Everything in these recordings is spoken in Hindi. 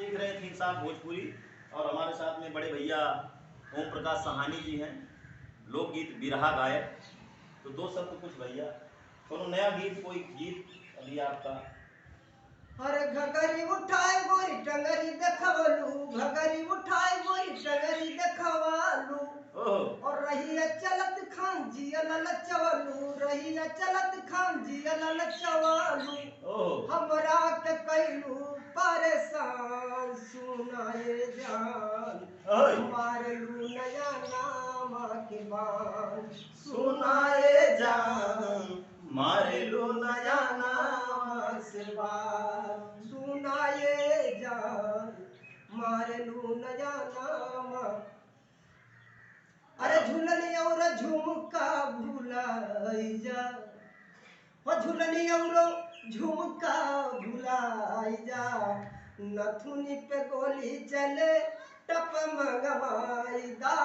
देख रहे हैं थीम साहब भोजपुरी, और हमारे साथ में बड़े भैया ओम प्रकाश सहानी जी हैं, लोकगीत बिरहा गायक। तो दो शब्द कुछ भैया, कोनो नया गीत, कोई गीत अभी आपका? अरे घगरी उठाए गोरी टंगरी देखवलू, घगरी उठाए गोरी टंगरी देखवलू, और रही चलत खान जी ललचवलू, रही चलत खान जी ललचवलू, हमरा के कैलू परेशान सुनाए जान, मारलू नया नामा के बान सुनाए जान, मारलू नया नामा से बान, सुनाए जान, मारलू नया नामा। अरे झूलनी और झुमका भुलाई जा, हो झूलनी और झुमका भुलाई जा, नथुनी पे गोली चले टप मंगवाई दा,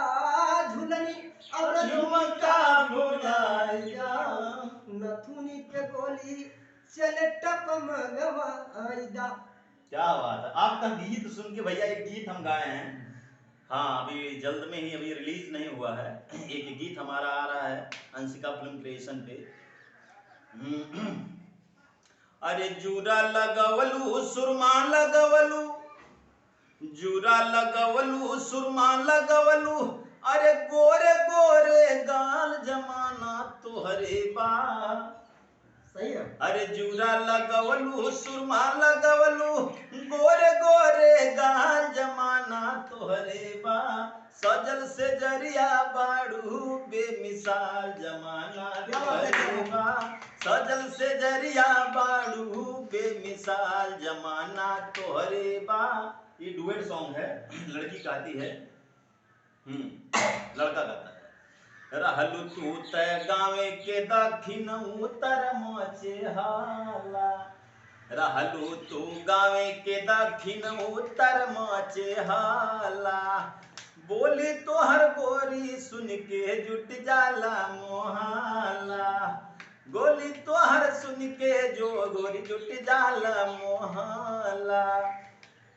झूलनी और झुमका भुलाई जा, नथुनी पे गोली चले टप मंगवाई दा। क्या बात है। आपका गीत सुन के भैया एक गीत हम गाए हैं, हाँ अभी जल्द में ही, अभी रिलीज नहीं हुआ है, एक गीत हमारा आ रहा है अंशिका फिल्म क्रिएशन पे। अरे जूरा लगवलू सुरमा लगवलू, जूरा लगवलू सुरमा लगवलू, अरे गोरे गोरे गाल जमाना तोहरे बा। सही है। अरे जूरा लगवलू सुरमा लगवलू, गोरे गोरे गाल जमाना तोहरे बा, सजल से जरिया बाड़ू बेमिसाल जमाना तोहरे बा, सजल से जरिया बाड़ू बेमिसाल जमाना तोहरे बा। ये डुएट सॉन्ग है, लड़की गाती है, लड़का गाता है। रहलू तू तय गावे के दक्षिण उत्तर मचे हाला, रहलू तू गावे के दक्षिण उत्तर मचे हाला, बोली तोहर गोरी सुन के जुट जाला मोहाला, गोली तोहर सुन के जो गोरी जुट जाला मोहाला।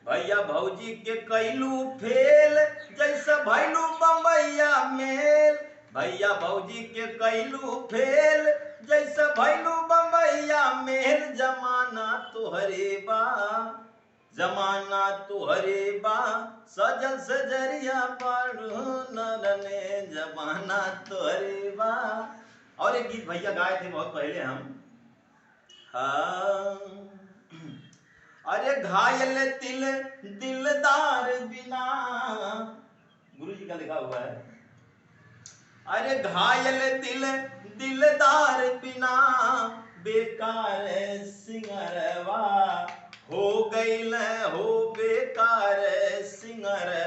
भैया भौजी के कैलू फेल जैसा भैलू बम्बैया मेल, भैया भौजी के कैलू फेल जैसा भैलू बम्बैया मेल, जमाना तोहरे बा, जमाना तोहरे बा, सजल सजरिया बाड़ू नरने जमाना तोहरे बा। और एक गीत भैया गाए थे बहुत पहले हम, हाँ अरे घायल दिल दिलदार बिना, गुरु जी का लिखा हुआ है, अरे घायल दिल दिलदार बिना, बेकार सिंगरवा हो गईल हो बेकार सिंगरवा,